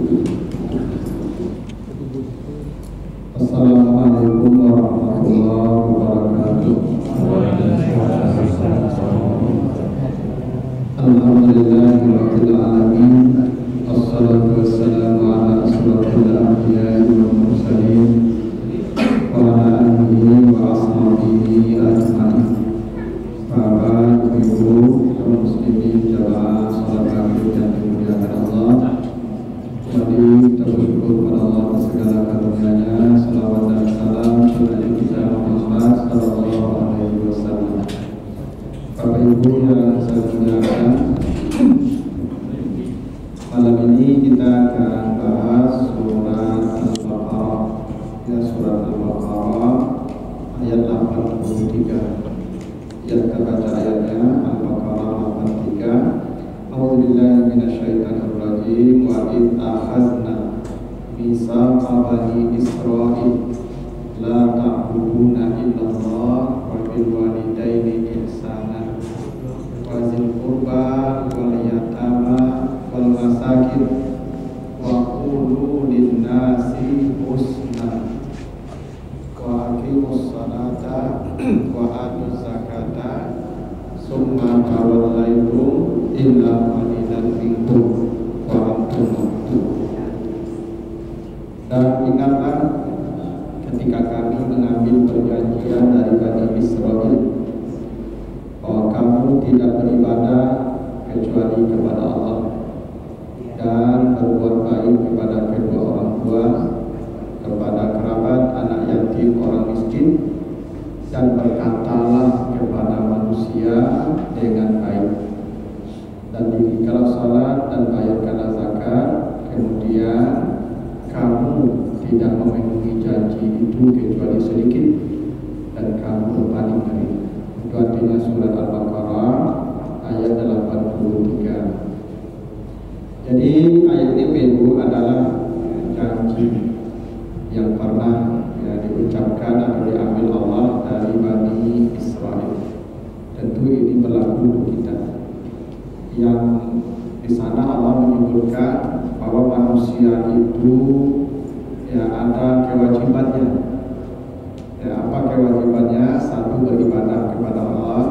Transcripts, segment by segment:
Assalamualaikum warahmatullahi wabarakatuh. Alhamdulillahirabbil alamin. Wassalatu wassalamu ala asyrofil anbiya'i wal mursalin wa ala alihi wa ashabihi ajmain. Para ibu kaum muslimin jamaah salat maghrib yang dimuliakan Allah. Jadi kita bersyukur kepada Allah atas segala karunia-Nya. Salawat dan salam kepada kita Muhammad sallallahu alaihi wasallam. Bapak Ibu yang saya muliakan, malam ini kita akan bahas surat Al-Baqarah. Ya, surat Al-Baqarah ayat 83. Kita baca ayatnya, Al-Baqarah 83. A'udzubillahi minasyaitonir rajim. Wa id akhadna mitsaqa bani Israil la ta'buduna illallah wa bil walidaini ihsana wa zil qurba wal yatama wal masakin wa qulu lin-nasi husna wa aqimus salata wa atuz zakata summa tawallaytum illa qalilan minkum wa antum mu'minun. Dan ingatlah ketika kami mengambil perjanjian dari Bani Israil bahwa kamu tidak beribadah kecuali kepada Allah dan berbuat baik kepada kedua orang tua, kepada kerabat, anak yatim, orang miskin, dan berkatalah kepada manusia dengan baik, dan dirikanlah salat dan bayarkanlah zakat. Kemudian kamu tidak memenuhi janji itu kecuali sedikit, dan kamu berpaling dari itu. Artinya surat Al-Baqarah ayat 83. Jadi ayat ini Ibu adalah janji yang pernah diucapkan atau diambil Allah dari Bani Israil. Tentu ini berlaku untuk kita. Yang di sana Allah menyebutkan bahwa manusia itu ada kewajibannya. Apa kewajibannya? Satu, beribadah kepada Allah.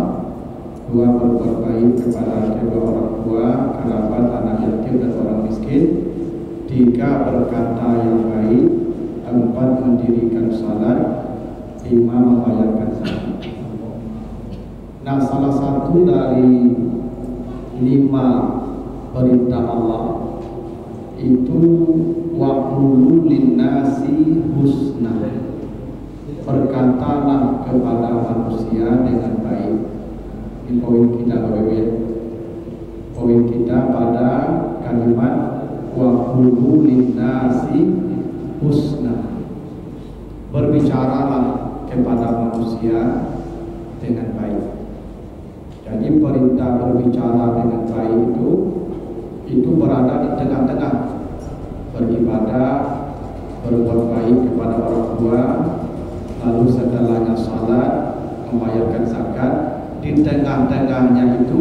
Dua, berbuat baik kepada kedua orang tua, kerabat, anak yatim, dan orang miskin. Tiga, berkata yang baik. Empat, mendirikan salat. Lima, membayarkan zakat. Nah, salah satu dari 5 perintah Allah itu waqulu linnasi husna, berkatalah kepada manusia dengan baik. Ini poin kita Bapak. Poin kita pada kalimat waqulu linnasi husna, berbicaralah kepada manusia dengan baik. Jadi perintah berbicara dengan baik itu berada di tengah-tengah. Beribadah, berbuat baik kepada orang tua, lalu setelahnya salat, membayarkan zakat. Di tengah-tengahnya itu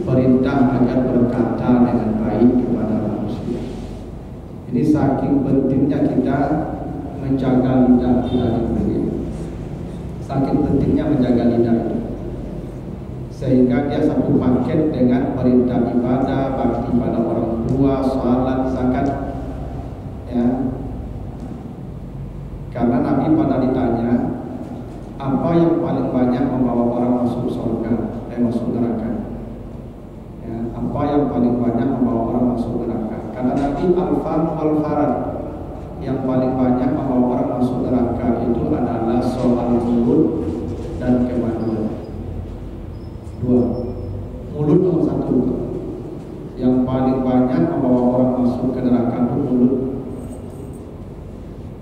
perintah agar berkata dengan baik kepada manusia. Ini saking pentingnya kita menjaga lidah kita ini. Saking pentingnya menjaga lidah itu, sehingga dia satu paket dengan perintah ibadah, bakti pada orang tua, salat, zakat. Ya. Karena Nabi pada ditanya, apa yang paling banyak membawa orang masuk surga, masuk neraka? Ya, apa yang paling banyak membawa orang masuk neraka? Karena Nabi al-farad, yang paling banyak membawa orang masuk neraka itu adalah soal mulut dan kemaluan. 2. Mulut nomor 1. Yang paling banyak membawa orang masuk ke neraka itu mulut.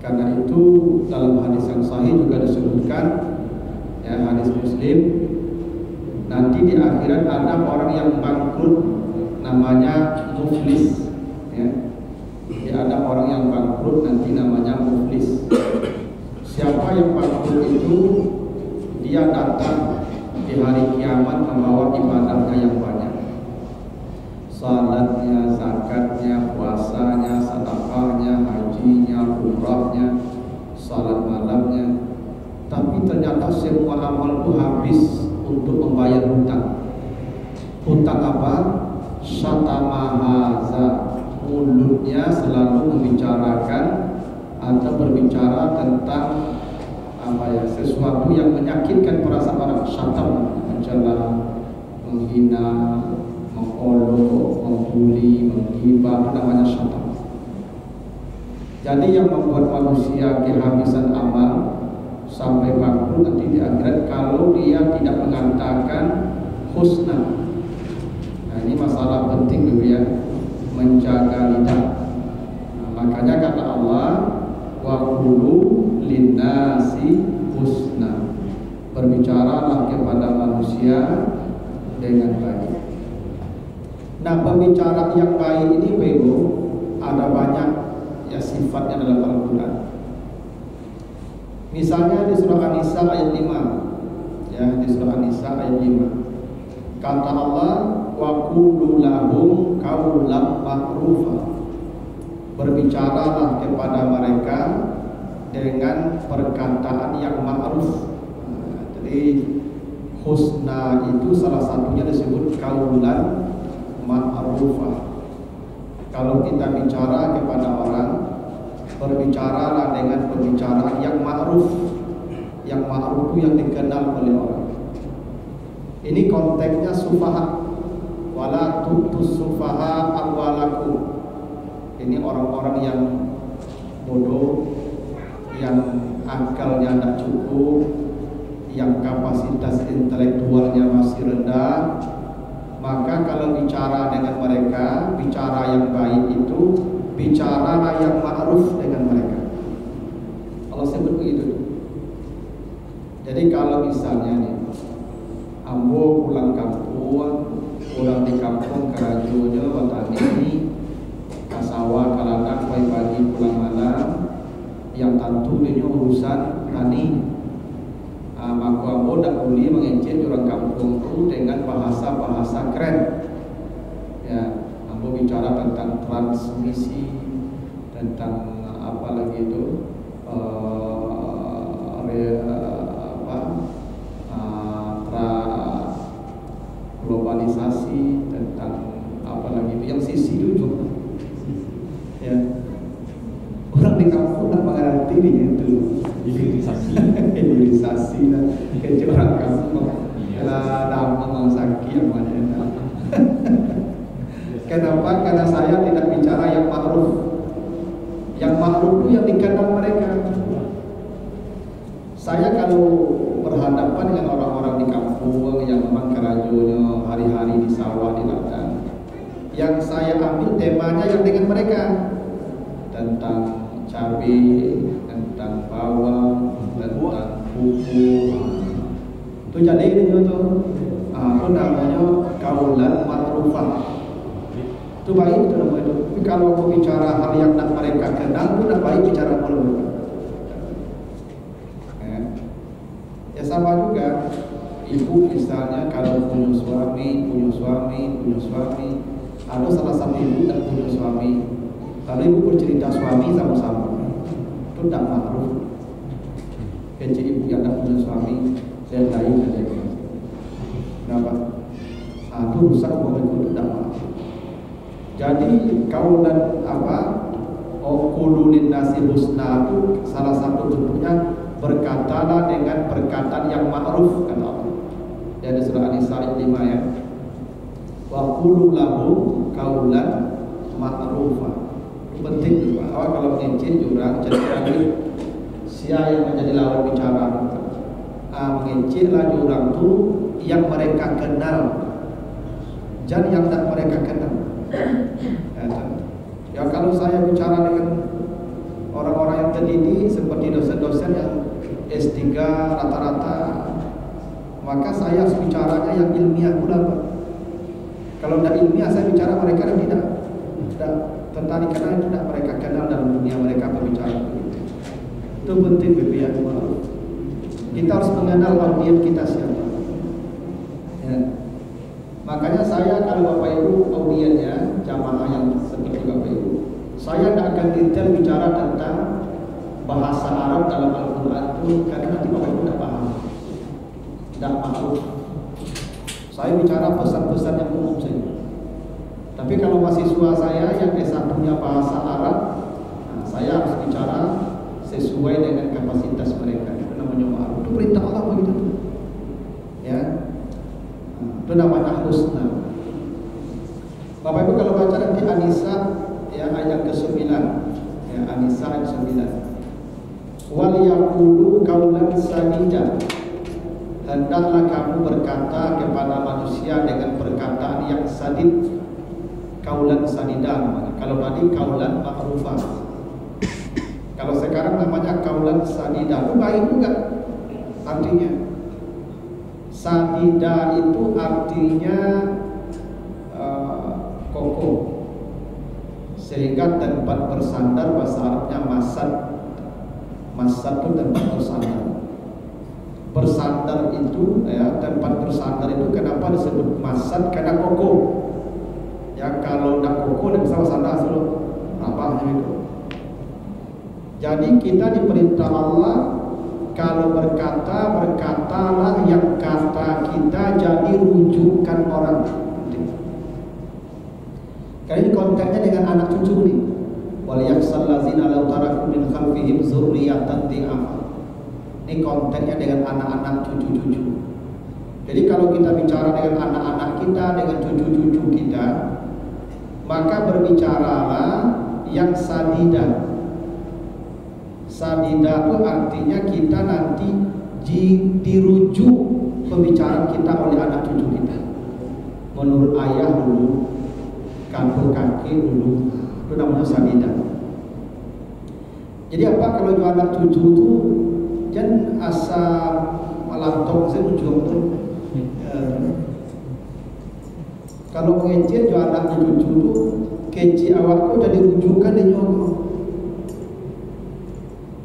Karena itu dalam hadis yang sahih juga disebutkan, ya, hadis Muslim, nanti di akhirat ada orang yang bangkrut, namanya muflis. Ya. Ada orang yang bangkrut nanti namanya muflis. Siapa yang bangkrut itu? Dia datang di hari kiamat membawa ibadahnya yang banyak, salatnya, zakatnya, puasanya, salat malamnya, tapi ternyata semua amal itu habis untuk membayar hutang. Hutang apa? Syatamahaza, mulutnya selalu membicarakan atau berbicara tentang sesuatu yang menyakitkan perasaan orang. Syatam, mencela, menghina, mengolok, membuli, menghibah, itu namanya syatam. Jadi yang membuat manusia kehabisan amal sampai bangkrut nanti di akhirat kalau dia tidak mengatakan husna. Nah, ini masalah penting ya, menjaga lidah. Nah, makanya kata Allah, wa qulu linnasi husna, berbicaralah kepada manusia dengan baik. Nah, pembicaraan yang baik ini Bebo ada banyak ya sifatnya dalam Al-Quran. Misalnya di surah An-Nisa ayat 5, ya, di surah An-Nisa ayat 5 kata Allah, wa qulu lahum qawlan ma'rufa, berbicaralah kepada mereka dengan perkataan yang ma'ruf. Nah, jadi husna itu salah satunya disebut qawlan ma'rufah. Kalau kita bicara kepada orang, berbicaralah dengan pembicaraan yang ma'ruf. Yang ma'ruf itu yang dikenal oleh orang. Ini konteksnya sufaha. Wala tutus sufaha amwalakum. Ini orang-orang yang bodoh, yang akalnya tidak cukup, yang kapasitas intelektualnya masih rendah. Maka kalau bicara dengan mereka, bicara yang baik itu bicara yang ma'ruf dengan mereka. Allah sebut begitu. Jadi kalau misalnya nih, ambo pulang kampung, orang di kampung kerajunya watani kasawa kalanak pagi pulang malam, yang tentu ini urusan tani. Maka ambo tak boleh mengencet orang kampung itu dengan bahasa-bahasa keren. Ya, ambo bicara tentang transmisi, tentang apa lagi itu, globalisasi, tentang apa lagi itu yang sisi itu. Ya, orang di kampung tak mengerti itu. Hilirisasi dan kecurangan kampung lah nama sakit yang mana. Kenapa? Karena saya tidak bicara yang ma'ruf. Yang ma'ruf itu yang dikenal mereka. Saya kalau berhadapan dengan orang-orang di kampung yang memang kerajunya hari-hari di sawah, di ladang, yang saya ambil temanya yang dengan mereka, tentang cabai, tentang bawang, tentang pupuk. Itu jadi ini itu namanya kaulan ma'rufah. Itu baik, itu namanya itu. Tapi kalau mau bicara hal yang tak mereka kenal, itu tak baik bicara mereka. Ya sama juga ibu misalnya kalau punya suami, ada salah satu ibu tak punya suami, lalu ibu bercerita suami sama-sama, itu tak ma'ruf. Kecil ibu yang tak punya suami dan lain saja. Kenapa? Itu rusak hubungan itu tak ma'ruf. Jadi kaulan qululin nasi husna itu salah satu bentuknya berkatalah dengan perkataan yang ma'ruf, kata Allah. Dari surah An-Nisa ayat 5 ya. Wa qulu lahum qaulan ma'rufa. Penting juga. Awak kalau mengencing jurang jadi lagi sia yang menjadi lawan bicara. Mengencinglah jurang tu yang mereka kenal, jangan yang tak mereka kenal. Ya kalau saya bicara dengan orang-orang yang terdidik seperti dosen-dosen yang S3 rata-rata, maka saya harus bicaranya yang ilmiah pula Pak. Kalau tidak ilmiah saya bicara mereka tidak tertarik karena tidak mereka kenal dalam dunia mereka berbicara begitu. Itu penting ya. Kita harus mengenal audiens kita siapa. Ya. Makanya saya kalau Bapak Ibu audiensnya jamaah yang seperti Bapak Ibu, saya tidak akan detail bicara tentang bahasa Arab dalam Al-Quran itu karena nanti Bapak Ibu tidak paham, tidak masuk. Saya bicara pesan-pesan yang umum saja. Tapi kalau mahasiswa saya yang S1-nya bahasa Arab, nah, saya harus bicara sesuai dengan kapasitas mereka. Itu namanya ma'ruf. Itu perintah Allah begitu. Ya, itu namanya husna. Bapak Ibu kalau baca nanti An-Nisa ya ayat ke-9, ya An-Nisa ayat 9. Wal yaqulu qaulan sadida. Hendaklah kamu berkata kepada manusia dengan perkataan yang sadid. Kaulan sadida. Kalau tadi kaulan ma'rufah. Kalau sekarang namanya kaulan sadida. Itu baik juga artinya. Sadida itu artinya kokoh, sehingga tempat bersandar bahasa Arabnya masad. Masad itu tempat bersandar. Bersandar itu ya, tempat bersandar itu kenapa disebut masad? Karena kokoh. Ya kalau tidak kokoh tidak bisa bersandar dulu. Apa itu? Jadi kita diperintah Allah kalau berkata, berkatalah yang kata kita jadi rujukan orang. Karena ini konteksnya dengan anak cucu nih. Wal yakhshal ladzina law taraku min khalfihim dzurriyyatan dhi'afa. Ini konteksnya dengan anak-anak cucu-cucu. Jadi kalau kita bicara dengan anak-anak kita, dengan cucu-cucu kita, maka berbicaralah yang sadida. Sadida itu artinya kita nanti dirujuk pembicaraan kita oleh anak cucu kita. Menurut ayah dulu, kakek dulu, itu namanya sadida. Jadi apa kalau itu anak cucu itu kan asa malantong saya ujung tuh. Kalau ngecil jual anak cucu tuh kecil awakku jadi rujukan di nyokong.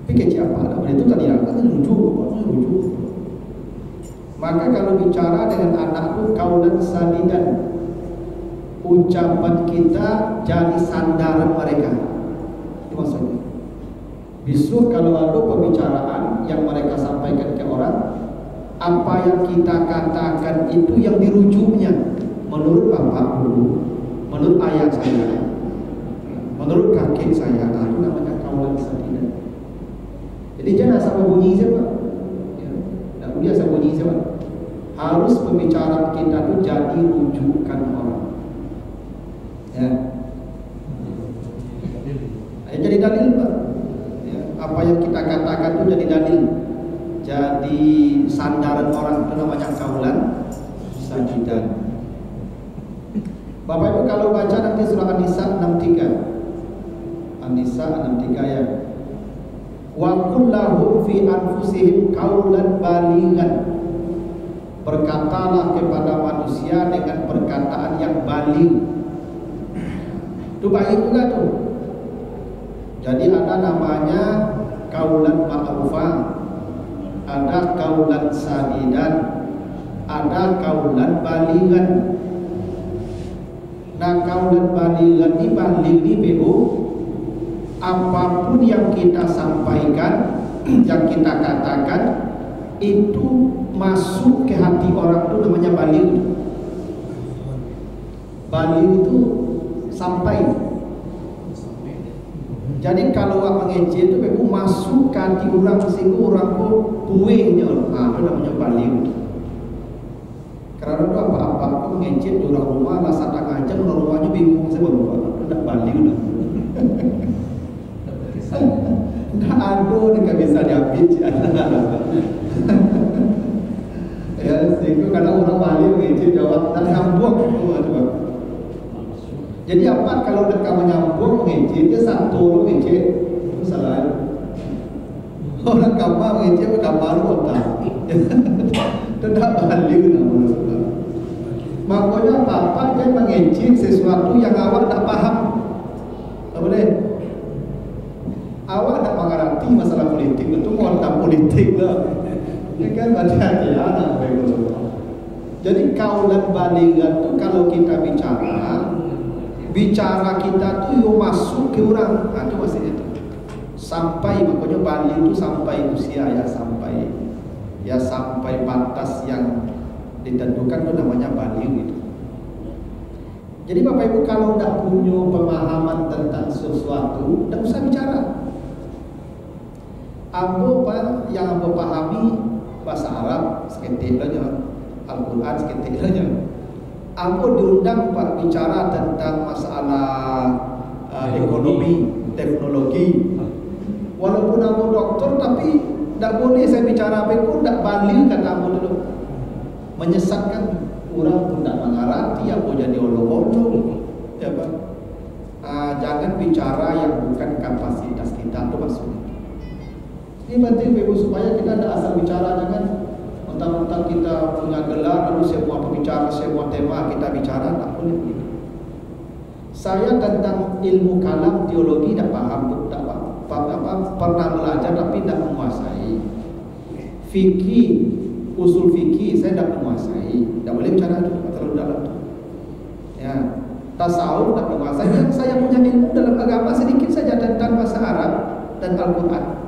Tapi kecil apa? Nah, itu tadi akan rujuk. Maka kalau bicara dengan anakku kaulan sadidan, ucapan kita jadi sandaran mereka. Itu maksudnya. Besok kalau ada pembicaraan yang mereka sampaikan ke orang, apa yang kita katakan itu yang dirujuknya. Menurut bapak dulu, menurut ayah saya, menurut kakek saya, itu namanya kaulan sadidan. Jadi jangan asal bunyi saja, Pak. Tidak boleh asal bunyi saja, Pak. Harus pembicaraan kita itu jadi rujukan orang. Ya. Jadi dalil, Pak. Ya. Apa yang kita katakan itu jadi dalil, jadi sandaran orang, itu namanya kaulan sadidan. Bapak Ibu kalau baca nanti surah An-Nisa 63. An-Nisa 63 ya. Wa kullahu fi anfusihim qaulan balighan. Berkatalah kepada manusia dengan perkataan yang baligh. Itu baik juga tuh. Jadi ada namanya qaulan ma'rufah, ada qaulan sadidan, ada qaulan balighan. Nah kaulan balighan ini bebo, apapun yang kita sampaikan, yang kita katakan itu masuk ke hati orang itu namanya baligh. Baligh itu sampai. Jadi kalau orang mengejek itu bebo masuk ke hati orang sehingga orang itu puingnya, itu namanya baligh. Karena itu apa-apa aku ngecet di orang rumah lah saat ngajak orang rumahnya bingung saya baru tidak balik udah. Nah aduh nggak bisa diambil ya sehingga kadang orang balik ngecet jawab dan nyambung. Jadi apa kalau mereka menyambung ngecet dia satu ngecet itu salah. Orang kamar ngecet kamar otak. Tidak balik namanya. Makanya bapak dia mengejek sesuatu yang awak tak paham. Tak boleh. Awak tak mengerti masalah politik, itu montak politik lah. Ini kan hati-hati anak. Jadi kaulan balighan itu kalau kita bicara kita tuh yuk masuk ke orang. Itu maksudnya itu. sampai, makanya balik itu sampai usia sampai batas yang ditentukan itu namanya balik gitu. Jadi Bapak Ibu kalau tidak punya pemahaman tentang sesuatu, tidak usah bicara. Yang ambo pahami bahasa Arab seketik saja, Al-Quran seketik saja. Ambo diundang Pak bicara tentang masalah ekonomi, teknologi. Walaupun ambo doktor, tapi tidak boleh saya bicara apa pun, tidak balik kata ambo dulu. Menyesatkan orang pun tidak mengerti, ambo jadi olok-olok, ya Pak. Jangan bicara yang bukan kapasitas kita, itu maksudnya. Ini penting Ibu supaya kita tidak asal bicara, jangan mentang-mentang kita punya gelar lalu semua pembicara, semua tema kita bicara, tak boleh begitu. Saya tentang ilmu kalam teologi tidak paham, pernah belajar tapi tidak menguasai. Fikih, usul fikih saya tidak menguasai, tidak boleh bicara itu terlalu dalam. Ya, tasawuf tidak menguasai. Yang saya punya ilmu dalam agama sedikit saja tentang bahasa Arab dan Al-Quran.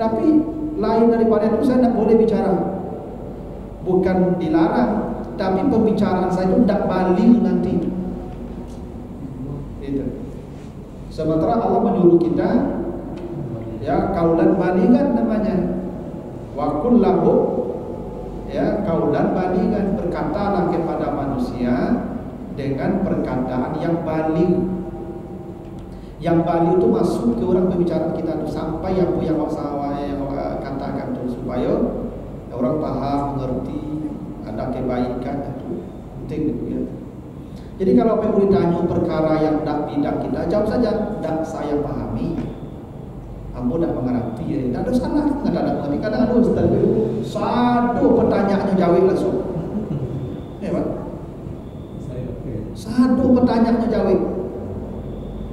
Tapi lain daripada itu saya tidak boleh bicara. Bukan dilarang, tapi pembicaraan saya itu tidak balik nanti. Itu. Sementara Allah menyuruh kita, ya kaulan baligan namanya. Wa kullahu, ya kaulan baligan, berkatalah kepada manusia dengan perkataan yang balik. Yang balik itu masuk ke orang pembicaraan kita itu sampai yang katakan itu supaya orang paham, mengerti, ada kebaikan itu penting itu ya. Jadi kalau apa ditanya perkara yang tidak bidang kita, jawab saja tidak saya pahami. Ambo tidak mengerti, ya. Tidak ada salah, tidak ada mengerti. Kadang ada Ustaz satu pertanyaannya jawab langsung. Ya Pak. Satu pertanyaannya jawab.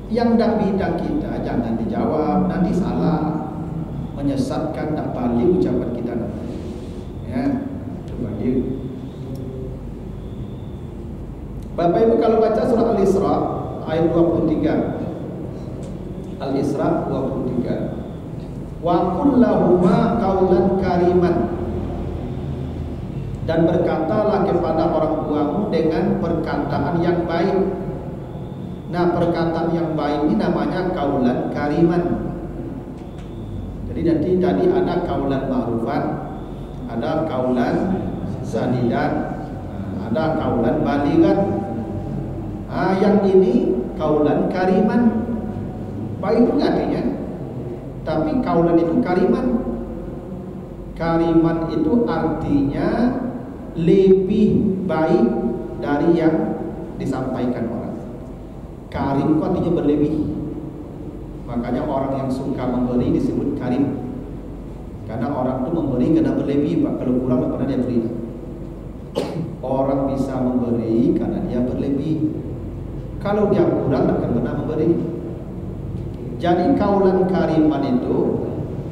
Yang tidak bidang kita jangan dijawab, nanti salah, menyesatkan, tidak balik ucapan kita nanti. Ya, coba dia. Bapak Ibu kalau baca surah Al-Isra ayat 23, Al-Isra 23, wa qul lahuma qaulan kariman, dan berkatalah kepada orang tuamu dengan perkataan yang baik. Nah, perkataan yang baik ini namanya kaulan kariman. Jadi nanti tadi ada kaulan ma'rufan, ada kaulan sadidan, ada kaulan baligan. Yang ini kaulan kariman. Baik itu artinya. Tapi kaulan itu kariman. Kariman itu artinya lebih baik dari yang disampaikan orang. Karim itu artinya berlebih. Makanya orang yang suka memberi disebut karim. Karena orang itu memberi karena berlebih, Pak. Kalau kurang tak pernah dia beri. Orang bisa memberi karena dia berlebih. Kalau dia kurang tak akan pernah memberi. Jadi kaulan kariman itu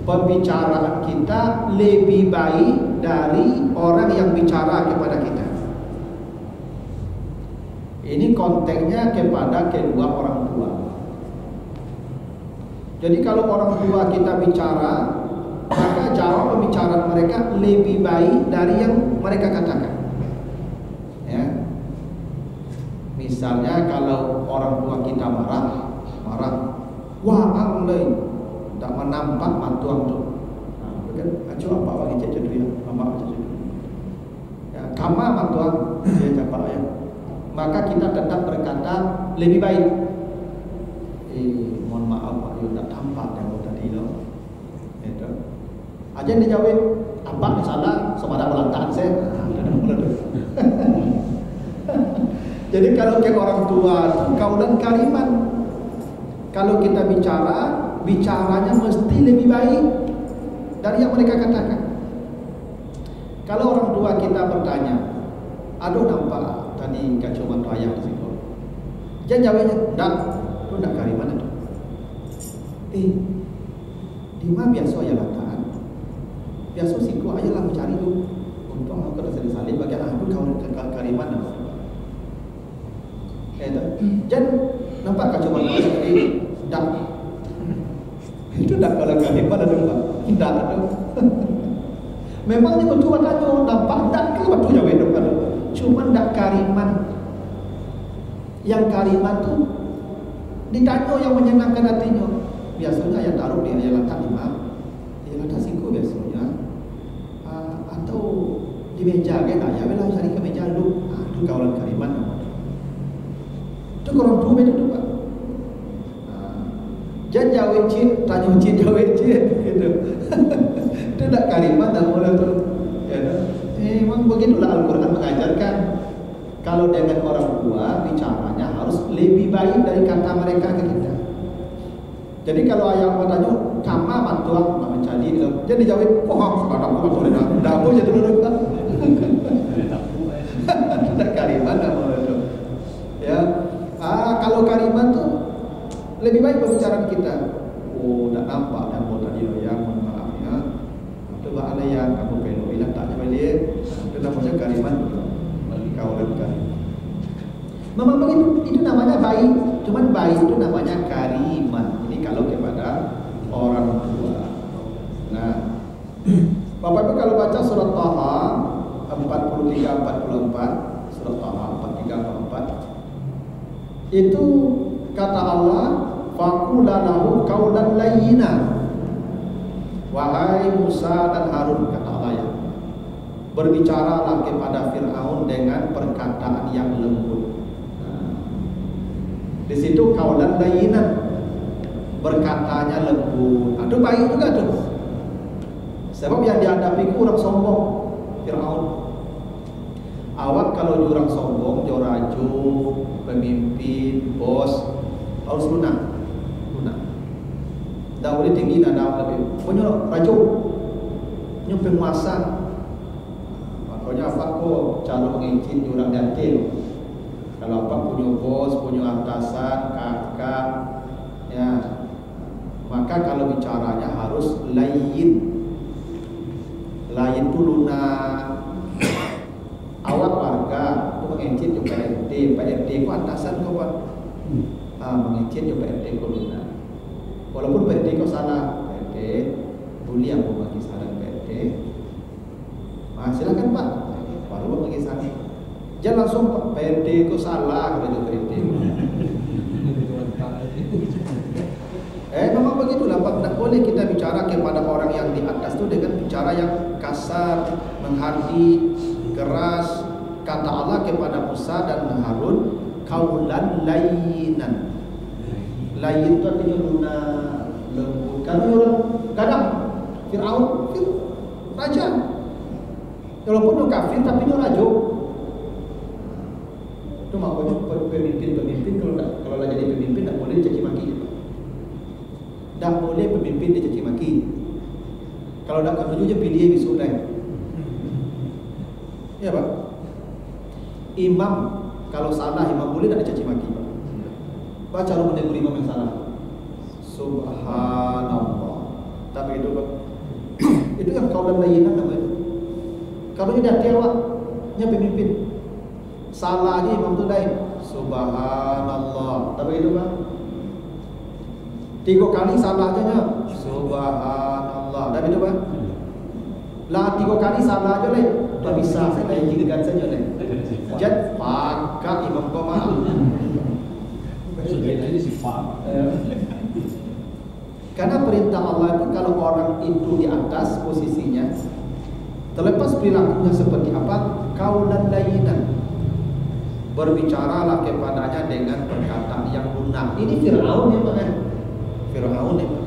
pembicaraan kita lebih baik dari orang yang bicara kepada kita. Ini konteksnya kepada kedua orang tua. Jadi kalau orang tua kita bicara, maka jawab pembicaraan mereka lebih baik dari yang mereka katakan. Ya. Misalnya kalau orang tua kita marah, wah anglai, tak menampak matuang tu. Kan acu apa bagi cecet dia, mama cecet. Ya, kama matuang dia cakap ya. Maka kita tetap berkata lebih baik. Mohon maaf Pak, you tak tampak yang tadi lo. Itu. Aja dijawab, apa salah sama ada pelantaan saya. Jadi kalau ke orang tua kaulan kariman. Kalau kita bicara, bicaranya mesti lebih baik dari yang mereka katakan. Kalau orang tua kita bertanya, aduh nampak tadi kacauan tu ayah di situ. Jangan jawabnya, tak, tu nak kariman itu. Di mana biasa ayah lantaan? Biasa siku ayah lah mencari tu. Untuk aku kena salib bagi aku kau kariman itu. Jangan nampak kacauan tu ayah tadi. Tak. Itu tidak kalau kalimat ada Pak. Tidak ada. Memangnya betul tanya nampak tak ke betul jawab itu kan. Cuma tidak kariman. Yang kariman tu ditanya yang menyenangkan hatinya. Biasanya yang taruh di ayat lantak 5, ayat lantak 5 biasanya. Atau di meja kan, ya belah cari ke meja dulu. Itu kawalan kariman. Itu korang dua itu tu Pak. Jangan jawab cik, tanya cik jawab cik gitu. Itu tak karimat tak boleh tu. Ya, memang begitulah Al-Quran mengajarkan. Kalau dengan orang tua bicaranya harus lebih baik dari kata mereka ke kita. Jadi kalau ayah tanya, "Kama mantua mencari," jadi jawab, "Oh, sekarang aku boleh dah." Dah boleh jadi dulu kan. Tak karimat tak boleh tu. Ya. Kalau karimat tu lebih baik pembicaraan kita. Oh, tak nampak dan mau tadi yang mohon maaf ya. Coba ada yang kamu peluk hilang tak balik. Itu namanya karimat. Kawalan karimat. Memang begitu. Itu namanya baik. Cuman baik itu namanya karimat. Ini kalau kepada orang tua. Nah, Bapak Ibu kalau baca surat Taha 43-44, surat Taha 43-44, itu kata Allah, faqula lahu qaulan layyina. Wahai Musa dan Harun, kata Allah ya, berbicaralah kepada Fir'aun dengan perkataan yang lembut. Di situ qaulan layyina, berkatanya lembut. Itu baik juga tuh. Sebab yang dihadapi orang sombong, Fir'aun. Awak kalau orang sombong, joraju, pemimpin, bos, harus lunak. Dah boleh tinggi dah lebih. Punya raju, punya penguasa. Makanya apa kok cara mengizin orang datil. Kalau apa punya bos, punya atasan, kakak, ya, maka kalau bicaranya harus lain. Lain tu lunak. Awak warga tu mengizin ke PRD, PRD ku atasan kau Pak. Mengizin ke PRD ku lunak. Walaupun PRD kau salah, PRD boleh aku bagi saran PRD. Silakan Pak. Baru bagi saran. Jangan langsung Pak PRD kau salah kepada PRD. Memang begitulah Pak. Tak boleh kita bicara kepada orang yang di atas tu dengan bicara yang kasar, menghardi, keras. Kata Allah kepada Musa dan Harun, qaulan layyinan. Lain itu artinya lunak, lembut. Karena orang kadang Fir'aun, raja. Walaupun dia kafir tapi dia raja. Itu makanya pemimpin kalau nak jadi pemimpin tak boleh dicaci maki. Tak boleh pemimpin dicaci maki. Kalau nak ketujuh je pilih besok dah. Ya Pak. Imam kalau salah imam boleh tak dicaci maki Pak. Baca cara menegur imam yang salah. Subhanallah. Tapi itu Pak. Itu yang kaulan layinan namanya. Kalau dia dah awaknya pemimpin. Salahnya imam tu lain. Subhanallah. Tapi itu Pak. 3 kali salahnya Subhanallah. Tapi itu Pak. Lah 3 kali salah aja lain. Tak bisa saya jingkan saja lain. Jad pakak imam kau maaf. Ini sifat. Karena perintah Allah itu kalau orang itu di atas posisinya, terlepas perilakunya seperti apa, qaulan layyinan, berbicaralah kepadanya dengan perkataan yang lunak. Ini Fir'aun ya Pak. Fir'aun ya Pak.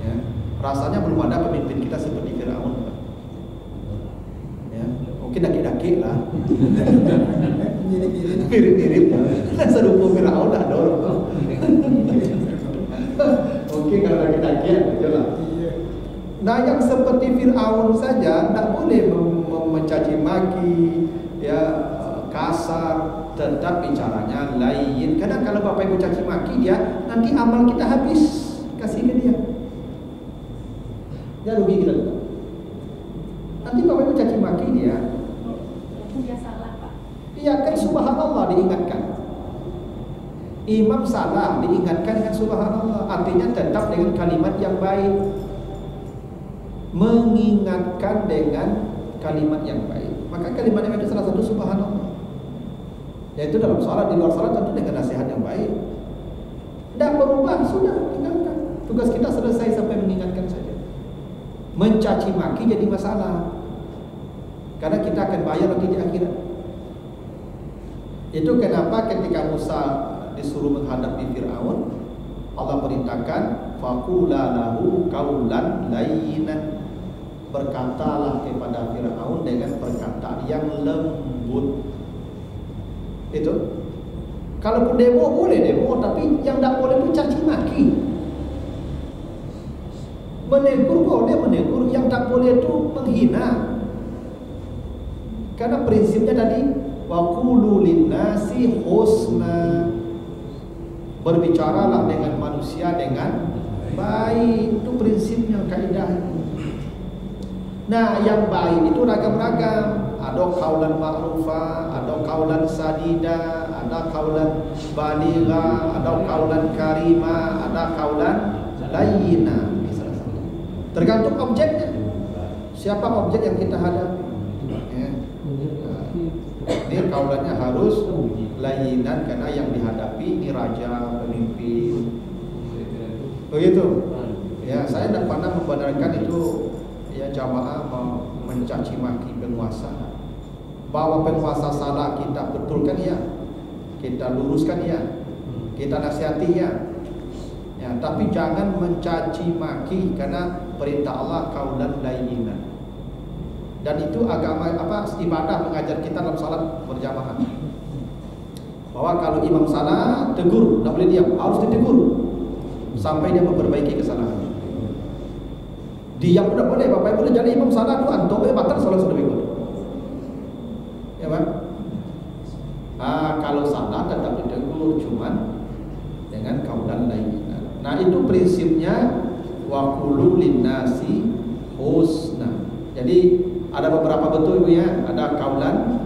Ya, rasanya belum ada pemimpin kita seperti Fir'aun Pak. Ya, mungkin daki-daki lah. Mirip-mirip serupa Fir'aun lah ada orang. Oke kalau daki-daki aja lah. Nah yang seperti Fir'aun saja tak boleh mencaci maki, ya, kasar, tetap bicaranya lain. Kadang kalau Bapak Ibu caci maki dia, nanti amal kita habis, kasih ke dia. Dia rugi kita. Nanti Bapak Ibu caci maki dia. Dia salah Pak. Iya kan subhanallah diingatkan. Imam salah diingatkan dengan subhanallah. artinya tetap dengan kalimat yang baik. Mengingatkan dengan kalimat yang baik. Maka kalimat yang baik itu salah satu subhanallah. Yaitu dalam salat, di luar salat tentu dengan nasihat yang baik. Tidak berubah, sudah tinggalkan. Tugas kita selesai sampai mengingatkan saja. Mencaci maki jadi masalah. Karena kita akan bayar nanti di akhirat. Itu kenapa ketika Musa disuruh menghadapi Fir'aun, Allah perintahkan faqula lahu qaulan layyinan, berkatalah kepada Fir'aun dengan perkataan yang lembut. Itu kalaupun demo boleh demo, tapi yang tak boleh itu caci maki. Menegur boleh menegur, yang tak boleh itu menghina. Karena prinsipnya tadi waqulu linnasi husna, berbicaralah dengan manusia dengan baik. Itu prinsipnya, kaidahnya. Nah, yang baik itu ragam-ragam. Ada kaulan ma'rufa, ada kaulan sadida, ada kaulan baligha, ada kaulan karima, ada kaulan layyina. Tergantung objeknya. Siapa objek yang kita hadapi? Ya. Nah, ini kaulannya harus layyinan karena yang dihadapi ini raja, pemimpin. Begitu. Ya, saya tidak pernah membenarkan itu ya jamaah mencaci maki penguasa. Bahwa penguasa salah kita betulkan ya, kita luruskan ya, kita nasihati ya. Ya, tapi jangan mencaci maki karena perintah Allah kaulan layyinan. Dan itu agama ibadah mengajar kita dalam salat berjamaah. Bahwa kalau imam salah tegur, tidak boleh diam, harus ditegur sampai dia memperbaiki kesalahan. Diam tidak boleh, Bapak Ibu jadi imam salah tu antum batal salat sudah ikut. Ya Pak? Kalau salah tetap ditegur, cuman dengan kaulan layyinan. Nah, itu prinsipnya waqulu linnasi husna. Jadi ada beberapa bentuk Ibu ya, ada kaulan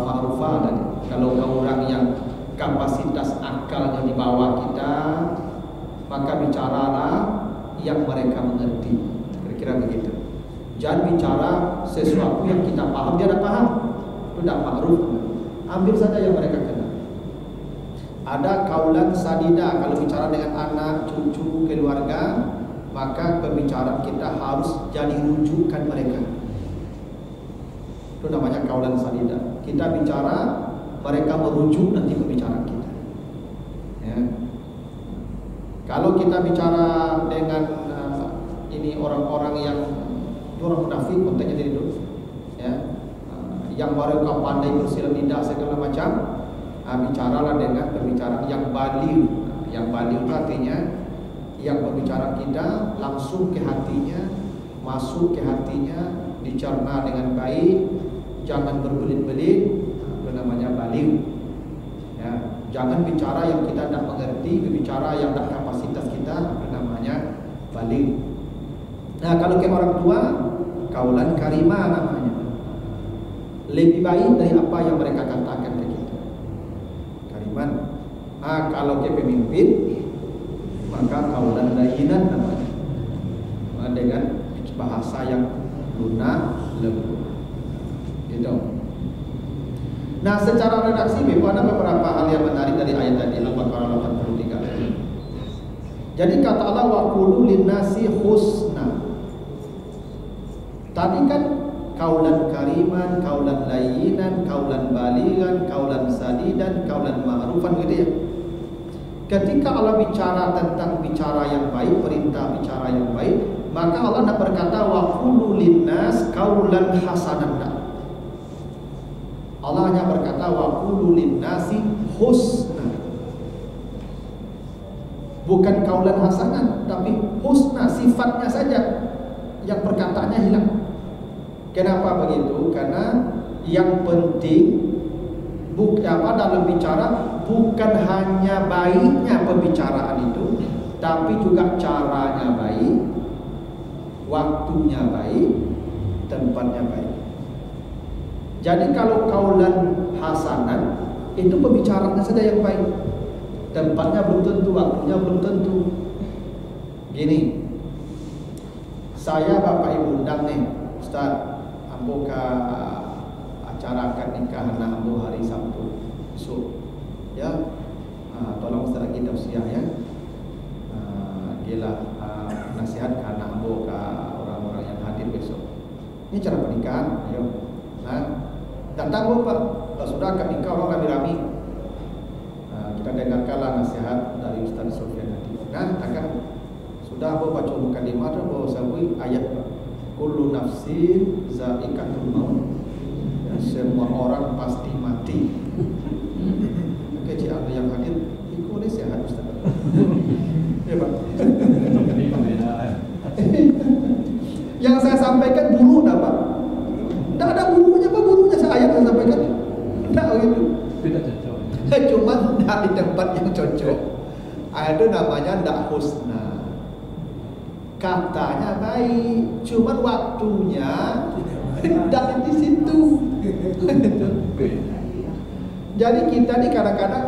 ma'rufah tadi. Kalau orang yang kapasitas akalnya di bawah kita, maka bicaralah yang mereka mengerti. Kira-kira begitu. Jangan bicara sesuatu yang kita paham dia tidak paham. Itu tidak ma'ruf. Ambil saja yang mereka kenal. Ada kaulan sadida, kalau bicara dengan anak, cucu, keluarga, maka pembicaraan kita harus jadi rujukan mereka. Itu namanya kaulan sadida. Kita bicara, mereka merujuk nanti pembicaraan kita. Ya. Kalau kita bicara dengan ini orang-orang yang orang munafik, konteksnya dari dulu, ya, yang mereka pandai bersilat lidah segala macam. Bicaralah dengan pembicaraan yang baligh. Yang baligh artinya yang pembicaraan kita langsung ke hatinya, masuk ke hatinya, dicerna dengan baik, jangan berbelit-belit. Itu namanya baligh. Ya, jangan bicara yang kita tidak mengerti, berbicara yang tidak kapasitas kita. Itu namanya baligh. Nah, kalau ke orang tua, kaulan karimah namanya. Lebih baik dari apa yang mereka katakan ke kita. Kalau ke pemimpin, maka kaulan layyinan namanya, dengan bahasa yang lunak, lembut. Gitu. Nah, secara redaksi ada beberapa hal yang menarik dari ayat tadi Al-Baqarah 83. Jadi kata Allah waqulu linnasi husna. Tadi kan kaulan kariman, kaulan layyinan, kaulan balighan, kaulan sadidan, kaulan ma'rufan gitu ya. Ketika Allah bicara tentang bicara yang baik, perintah bicara yang baik, maka Allah nak berkata waqulu linnas kaulan hasanan. Allah hanya berkata waqulu linnasi husna. Bukan kaulan hasanan, tapi husna, sifatnya saja yang perkataannya hilang. Kenapa begitu? Karena yang penting dalam bicara bukan hanya baiknya pembicaraan itu, tapi juga caranya baik, waktunya baik, tempatnya baik. Jadi kalau kaulan hasanan itu pembicaraannya saja yang baik. tempatnya belum tentu, waktunya belum tentu. Gini, saya bapak ibu undang nih, Ustaz, ambo ke acara akad nikah anak ambo hari Sabtu besok, ya. Tolong Ustaz lagi tausiah ya. Gila nasihat ke anak ambo ke orang-orang yang hadir besok. Ini cara pernikahan, ayo. Datang Pak, kalau sudah akad nikah orang rame-rame. Kita dengarkanlah nasihat dari Ustaz Sofyan nanti. Akan sudah Abu baca mukadimah tu bawa sabui ayat kullu nafsin za'iqatul maut. Ya, semua orang pasti mati. Oke, cik ada yang hadir ikut ni sehat Ustaz. Ya Pak. Yang saya sampaikan bulu dah Pak. Tak ada bulunya Pak, bulunya saya ayat saya sampaikan. Tak begitu. Tidak cocok. Cuma tidak di tempat yang cocok. Itu namanya tidak husna. Katanya baik, cuma waktunya tidak di situ. Jadi kita ni kadang-kadang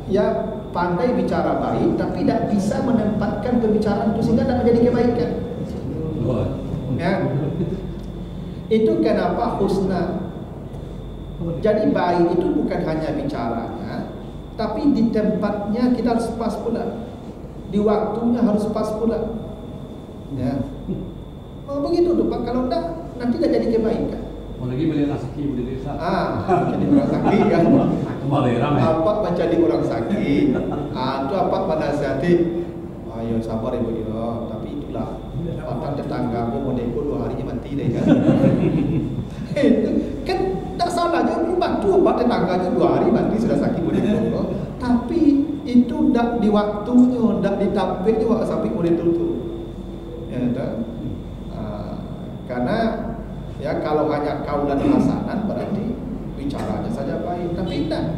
ya pandai bicara baik, tapi tidak bisa menempatkan pembicaraan itu sehingga tidak menjadi kebaikan. Ya. Itu kenapa husna. Jadi baik itu bukan hanya bicaranya, tapi di tempatnya kita harus pas pula, di waktunya harus pas pula. Ya, begitu tuh Pak. Kalau enggak nanti tidak jadi kebaikan. Mau lagi beli nasaki di desa. Jadi orang sakit kan. Kembali ramai. Apa menjadi orang sakit? Itu apa menasihati? Ayo sabar ibu ya. Tapi itulah. Patah tetangga mau deko 2 hari mati deh kan. Kan tak salahnya bantu apa tetangganya 2 hari mati sudah sakit boleh deko. Tapi itu tidak di waktunya, tidak ditampilnya waktu sampai boleh tutup. Ya, karena ya kalau hanya kaulan hasanan berarti bicaranya saja baik, tapi tidak.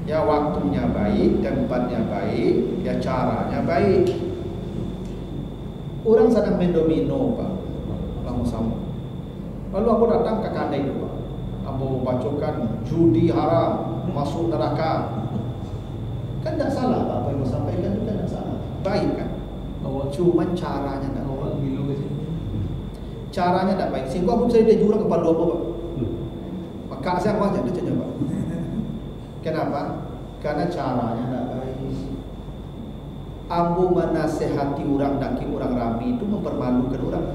Ya waktunya baik, tempatnya baik, ya caranya baik. Orang sedang main domino Pak, langsung sama. Lalu aku datang ke kandai itu Pak, aku bacakan judi haram masuk neraka. Kan tidak salah Pak, apa yang saya sampaikan itu kan tidak salah, baik kan? Cuma caranya tidak baik. Caranya tidak baik. Sehingga aku bisa dia jurang kepada apa Pak? Maka saya wajah dia coba. Kenapa? Karena caranya tidak baik. Ambo menasehati orang daki orang rapi itu mempermalukan orang.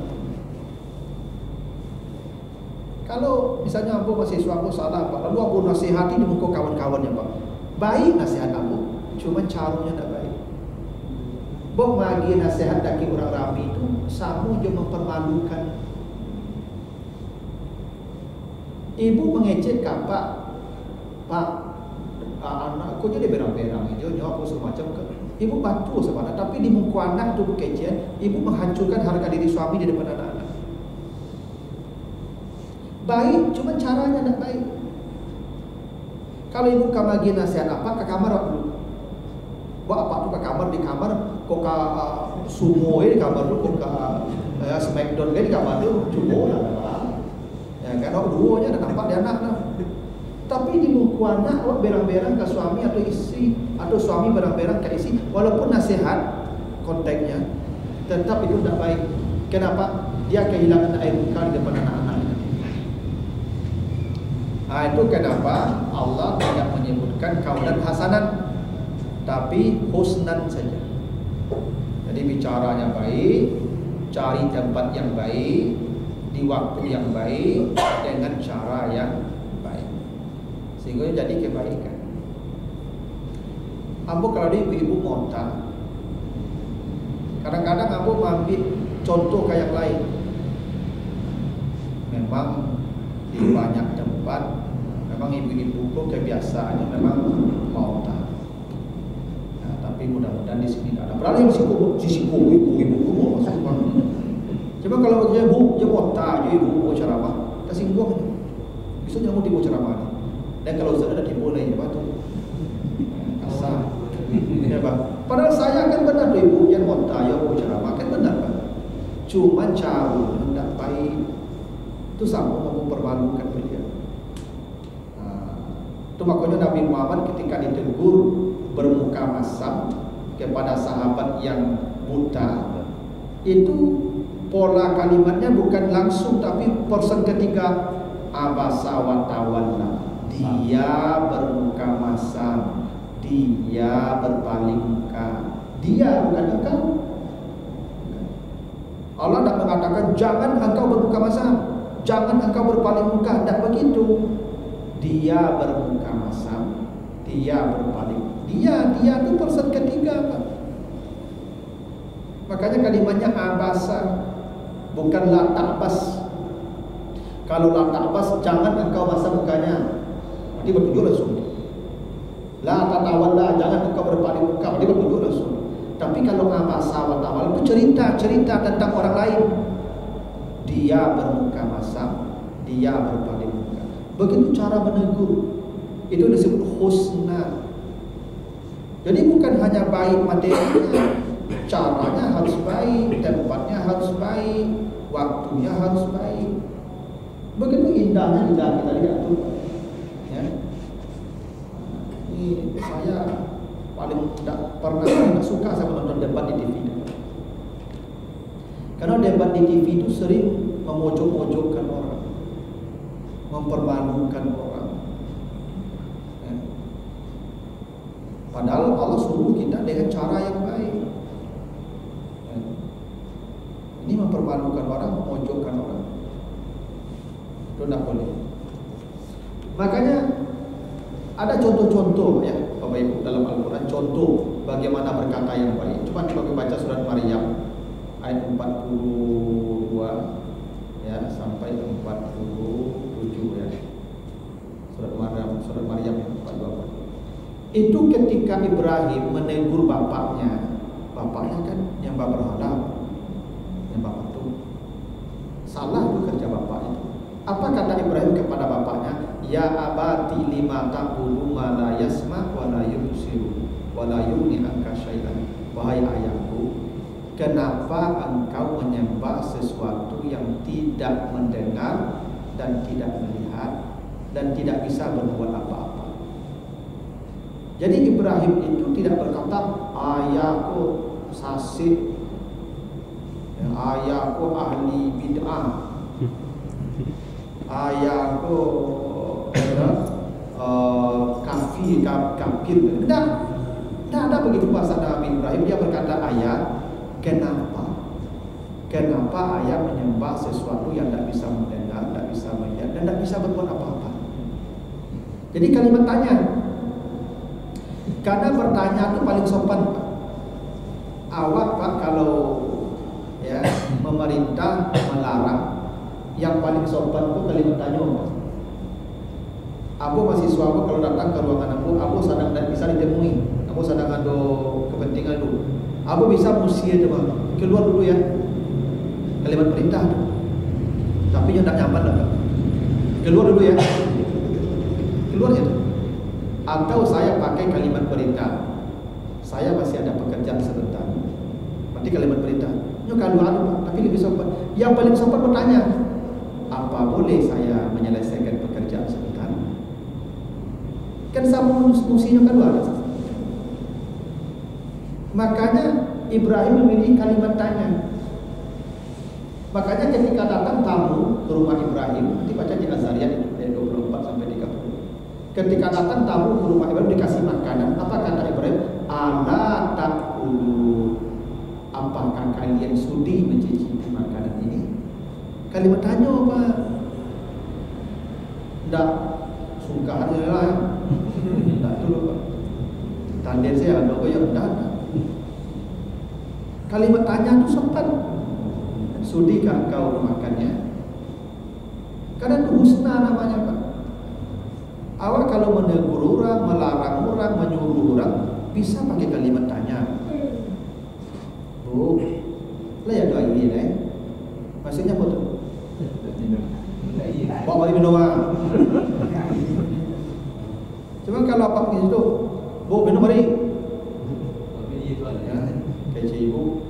Kalau misalnya ambo mahasiswa ambo salah Pak, lalu ambo nasihati di muka kawan-kawannya Pak, baik nasihat ambo, cuma caranya tidak baik. Bok bagi nasihat daki orang rapi itu sama je mempermalukan. Ibu mengecek Pak, anakku jadi berang-berang aja, nyawa aku semacam ke. Ibu bantu sebenarnya, tapi di muka anak tu kecian, ibu menghancurkan harga diri suami di depan anak-anak. Baik, cuma caranya tidak baik. Kalau ibu kamu lagi nasihat apa, ke kamar apa dulu? Buat apa tu ke kamar, di kamar kok ke sumo di kamar tu, kok ke smackdown di kamar tu, cukup lah. Ya kan, duonya ada nampak di anak lah. Tapi di muka anak awak berang-berang ke suami atau istri, atau suami berang-berang ke istri, walaupun nasihat konteksnya, tetap itu tidak baik. Kenapa? Dia kehilangan air muka di depan anak-anaknya. Itu kenapa Allah tidak menyebutkan kaulan hasanan, tapi husnan saja. Jadi bicaranya baik, cari tempat yang baik, di waktu yang baik, dengan cara yang baik, sehingga jadi kebaikan. Ambo kalau di ibu-ibu monta, kadang-kadang ambo ambil contoh kayak lain. Memang di banyak tempat, memang ibu-ibu kok kebiasaannya memang monta. Tapi mudah-mudahan di sini tidak ada. Berarti yang sisi ibu-ibu mau masuk ke. Coba kalau dia bu, dia monta aja ibu mau ceramah, kasih gua bisa nyamuk di ceramah. Dan kalau sudah ada dimulai batu asal, ya Pak. Padahal saya kan benar tuh ibu yang monta ya mau ceramah kan benar Pak. Cuma cara tidak baik itu sama mempermalukan beliau. Itu makanya Nabi Muhammad ketika ditegur bermuka masam kepada sahabat yang buta, itu pola kalimatnya bukan langsung, tapi person ketiga abasa wa tawalla. Dia bermuka masam, dia berpaling muka. Dia, bukan engkau. Allah tidak mengatakan jangan engkau bermuka masam, jangan engkau berpaling muka. Tidak begitu. Dia bermuka masam, dia berpaling. Dia itu person ketiga, Pak. Makanya kalimatnya abasa, bukan la ta'bas. Kalau la ta'bas, jangan engkau basah mukanya, berarti bertujuh langsung. La tatawalla, jangan engkau berpaling muka, berarti bertujuh langsung. Tapi kalau abasa wa tawalla itu cerita tentang orang lain. Dia bermuka masam, dia berpaling muka. Begitu cara menegur. Itu disebut husna. Jadi bukan hanya baik materinya, caranya harus baik, tempatnya harus baik, waktunya harus baik. Begitu indahnya lidah kita lihat tuh, ya. Ini saya paling tidak pernah suka sama nonton debat di TV. Karena debat di TV itu sering memojok-mojokkan orang, mempermalukan orang. Ya. Padahal Allah suruh kita dengan cara yang baik. Ya. Ini mempermalukan orang, memojokkan orang. Itu tidak boleh. Makanya ada contoh-contoh ya Bapak Ibu dalam Al-Quran, contoh bagaimana berkata yang baik. Coba baca surat Maryam ayat 42 ya sampai 47 ya. Surat Maryam 42. Itu ketika Ibrahim menegur bapaknya kan yang berhala, yang bapak itu salah itu kerja bapak itu. Apa kata Ibrahim kepada bapaknya? Ya abati lima taqulu ma la yasma wa la yubsiru wa la yughni anka syai'an. Wahai ayahku, kenapa engkau menyembah sesuatu yang tidak mendengar dan tidak melihat dan tidak bisa berbuat apa-apa? Jadi Ibrahim itu tidak berkata ayahku fasik, ya, ayahku ahli bid'ah, ayahku kafir. Tidak ada begitu bahasa Nabi Ibrahim. Dia berkata ayah, kenapa ayah menyembah sesuatu yang tidak bisa mendengar, tidak bisa melihat dan tidak bisa berbuat apa-apa? Jadi kalimat tanya, karena bertanya itu paling sopan, Pak. Awak Pak kalau ya memerintah melarang, yang paling sopan itu kalimat tanya, Pak. Abu mahasiswa aku kalau datang ke ruangan aku sedang tidak bisa ditemui, aku sedang ada kepentingan dulu. Abu bisa musia itu, Pak. Keluar dulu ya. Kalimat perintah itu. Tapi yang tidak nyaman lah. Keluar dulu ya. Keluar ya. Atau saya pakai kalimat perintah. Saya masih ada pekerjaan sebentar. Berarti kalimat perintah. Ini kalau Pak, tapi lebih sopan. Yang paling sopan bertanya, apa boleh saya menyelesaikan pekerjaan sebentar? Kan sama fungsinya kedua. Makanya Ibrahim memilih kalimat tanya. Makanya ketika datang tamu ke rumah Ibrahim, nanti baca di Azariyat ayat 24 sampai 30. Ketika datang tamu ke rumah Ibrahim dikasih makanan, apa kata Ibrahim? Ala ta'kulu, apakah kalian sudi mencicipi makanan ini? Kalimat tanya, Pak. Tidak sungkahan lah. Tidak dulu, Pak. Tanda saya ada yang tidak. Kalimat tanya itu sopan. Sudikah kau memakannya? Karena itu husna namanya, Pak. Awak kalau menegur orang, melarang orang, menyuruh orang, bisa pakai kalimat tanya. Bu, lah ya doa ini deh. Maksudnya apa tuh? Bawa balik minum. Cuma kalau apa gitu, bu minum mari. Ya, kayak ibu.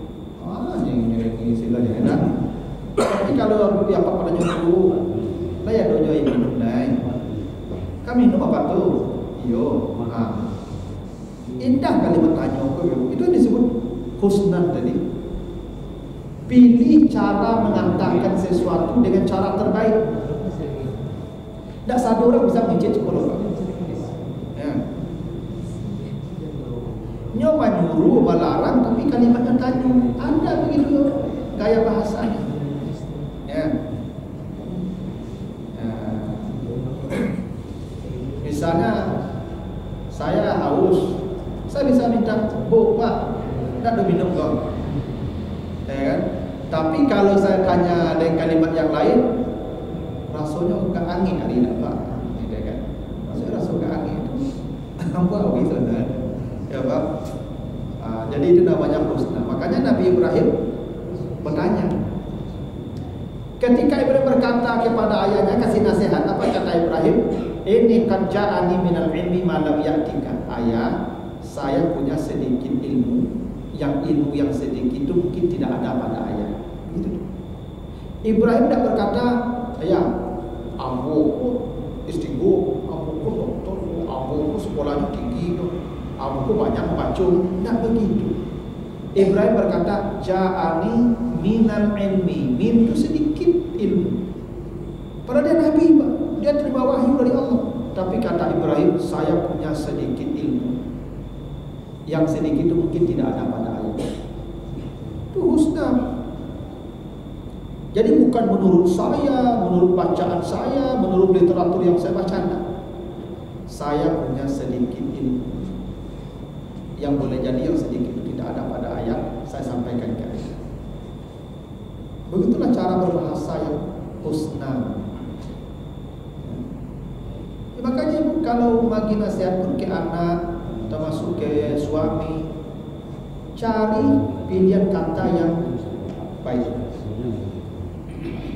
Yang istilahnya enak. Tapi kalau dia apa pada nyuruh, lah ya doa ini minum deh. Kami minum apa tuh? Iyo, Indah kalimat tanya itu yang disebut husnan tadi. Pilih cara mengatakan sesuatu dengan cara terbaik. Tak satu orang bisa mengecek psikolog. Ya. Nyawa nyuruh melarang tapi kalimatnya tanya. Ada begitu gaya bahasanya. Ya. Misalnya saya haus, saya bisa minta, "Bu, Pak, tak ada minum kok." Ya kan? Tapi kalau saya tanya dengan kalimat yang lain, rasanya ke angin hari ini, Pak. Ya kan? Rasanya rasa ke angin itu. Apa bisa ada? Ya, Pak. Jadi itu namanya husna. Makanya Nabi Ibrahim bertanya. Ketika Ibrahim berkata kepada ayahnya, kasih nasihat, apa kata Ibrahim? Ini qad ja'ani minal ilmi ma lam ya'tika. Ayah, saya punya sedikit ilmu, yang ilmu yang sedikit itu mungkin tidak ada pada ayah. Gitu. Ibrahim tidak berkata, "Ayah, amboku istriku, amboku dokter, amboku sekolahnya tinggi, amboku banyak membaca." Tidak begitu. Ibrahim berkata, "Ja'ani minal ilmi." Min itu sedikit ilmu. Padahal dia Nabi, Pak. Dia terima wahyu dari Allah. Tapi kata Ibrahim, saya punya sedikit ilmu. Yang sedikit itu mungkin tidak ada pada ayah. Itu husna. Jadi bukan menurut saya, menurut bacaan saya, menurut literatur yang saya baca. Saya punya sedikit ilmu. Yang boleh jadi yang sedikit itu tidak ada pada ayat, saya sampaikan ke ayat. Begitulah cara berbahasa yang husna. Makanya kalau bagi nasihat pun ke anak, termasuk ke suami, cari pilihan kata yang baik.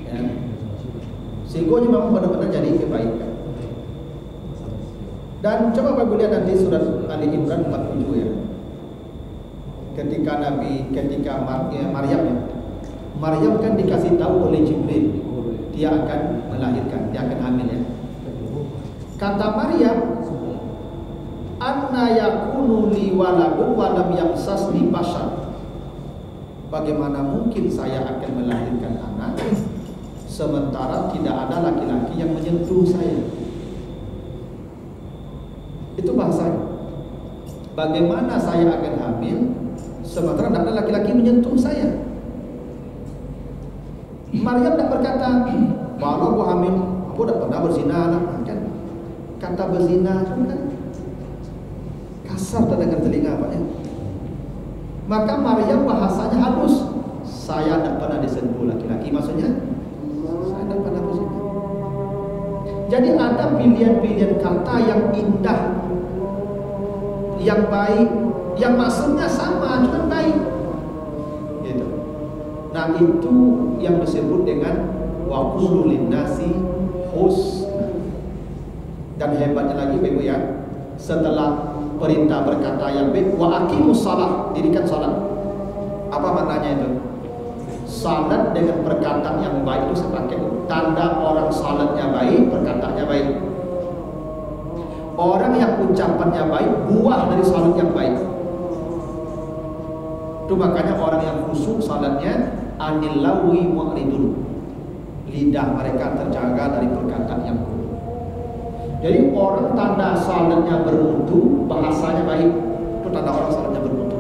Ya. Sehingga memang benar-benar jadi kebaikan. Dan coba Bapak lihat nanti surat Ali Imran 47 ya. Ketika Maryam ya. Maryam kan dikasih tahu oleh Jibril dia akan melahirkan, dia akan hamil ya. Kata Maryam, "Anna yakunu li waladun wa lam yamsasni bashar." Bagaimana mungkin saya akan melahirkan anak sementara tidak ada laki-laki yang menyentuh saya? Itu bahasanya. Bagaimana saya akan hamil sementara tidak ada laki-laki menyentuh saya? Maryam tidak berkata, "Kalau aku hamil, aku tidak pernah berzina anak." Kan kata berzina itu kan kasar terdengar telinga Pak ya. Maka Maryam bahasanya halus. Saya tidak pernah disentuh laki-laki, maksudnya saya tidak pernah berzina. Jadi ada pilihan-pilihan kata yang indah, yang baik, yang maksudnya sama cuma baik. Gitu. Nah itu yang disebut dengan wa qulu linnasi husna. Dan hebatnya lagi Ibu ya, setelah perintah berkata yang baik, wa aqimus shalah, dirikan salat. Apa maknanya itu? Salat dengan perkataan yang baik itu sepaket. Tanda orang salatnya baik, perkataannya baik. Orang yang ucapannya baik, buah dari salat yang baik. Itu makanya orang yang khusyuk salatnya anil lawi mu'ridun. Lidah mereka terjaga dari perkataan yang buruk. Jadi orang tanda salatnya bermutu, bahasanya baik. Itu tanda orang salatnya bermutu.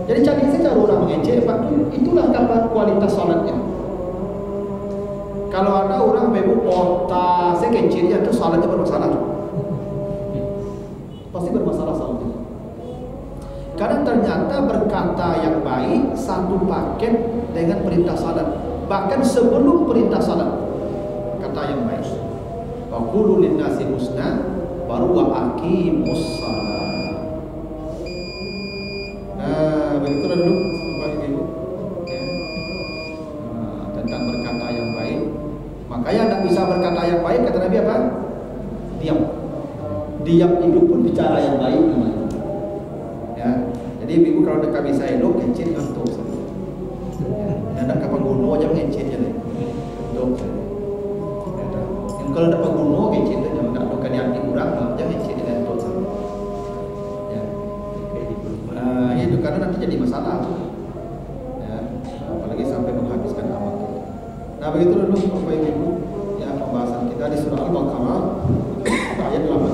Jadi cari saja orang mengecek, Pak, itulah kualitas salatnya. Kalau ada orang menyebut otak saya kecilnya itu salatnya bermasalah. Pasti bermasalah salatnya. Karena ternyata berkata yang baik satu paket dengan perintah salat. Bahkan sebelum perintah salat, kata yang baik. Wa qulu linnasi husna, baru wa aqimus shalah. Nah, begitulah dulu Bapak Ibu. Ya. Nah, tentang berkata yang baik. Makanya tidak bisa berkata yang baik, kata Nabi apa? Diam. Diam itu pun bicara yang baik namanya. Ya. Jadi Ibu kalau dekat bisa elok kecil ngantuk. Ya, ada kapan gunung aja ngecetnya deh. Tuh. Kalau dapat gunung kecil aja enggak dokan yang kurang aja ngecet dengan tuh. karena nanti jadi masalah. Ya, apalagi sampai menghabiskan amal kita. Nah begitu dulu Bapak Ibu ya pembahasan kita di surah Al-Baqarah ayat 8.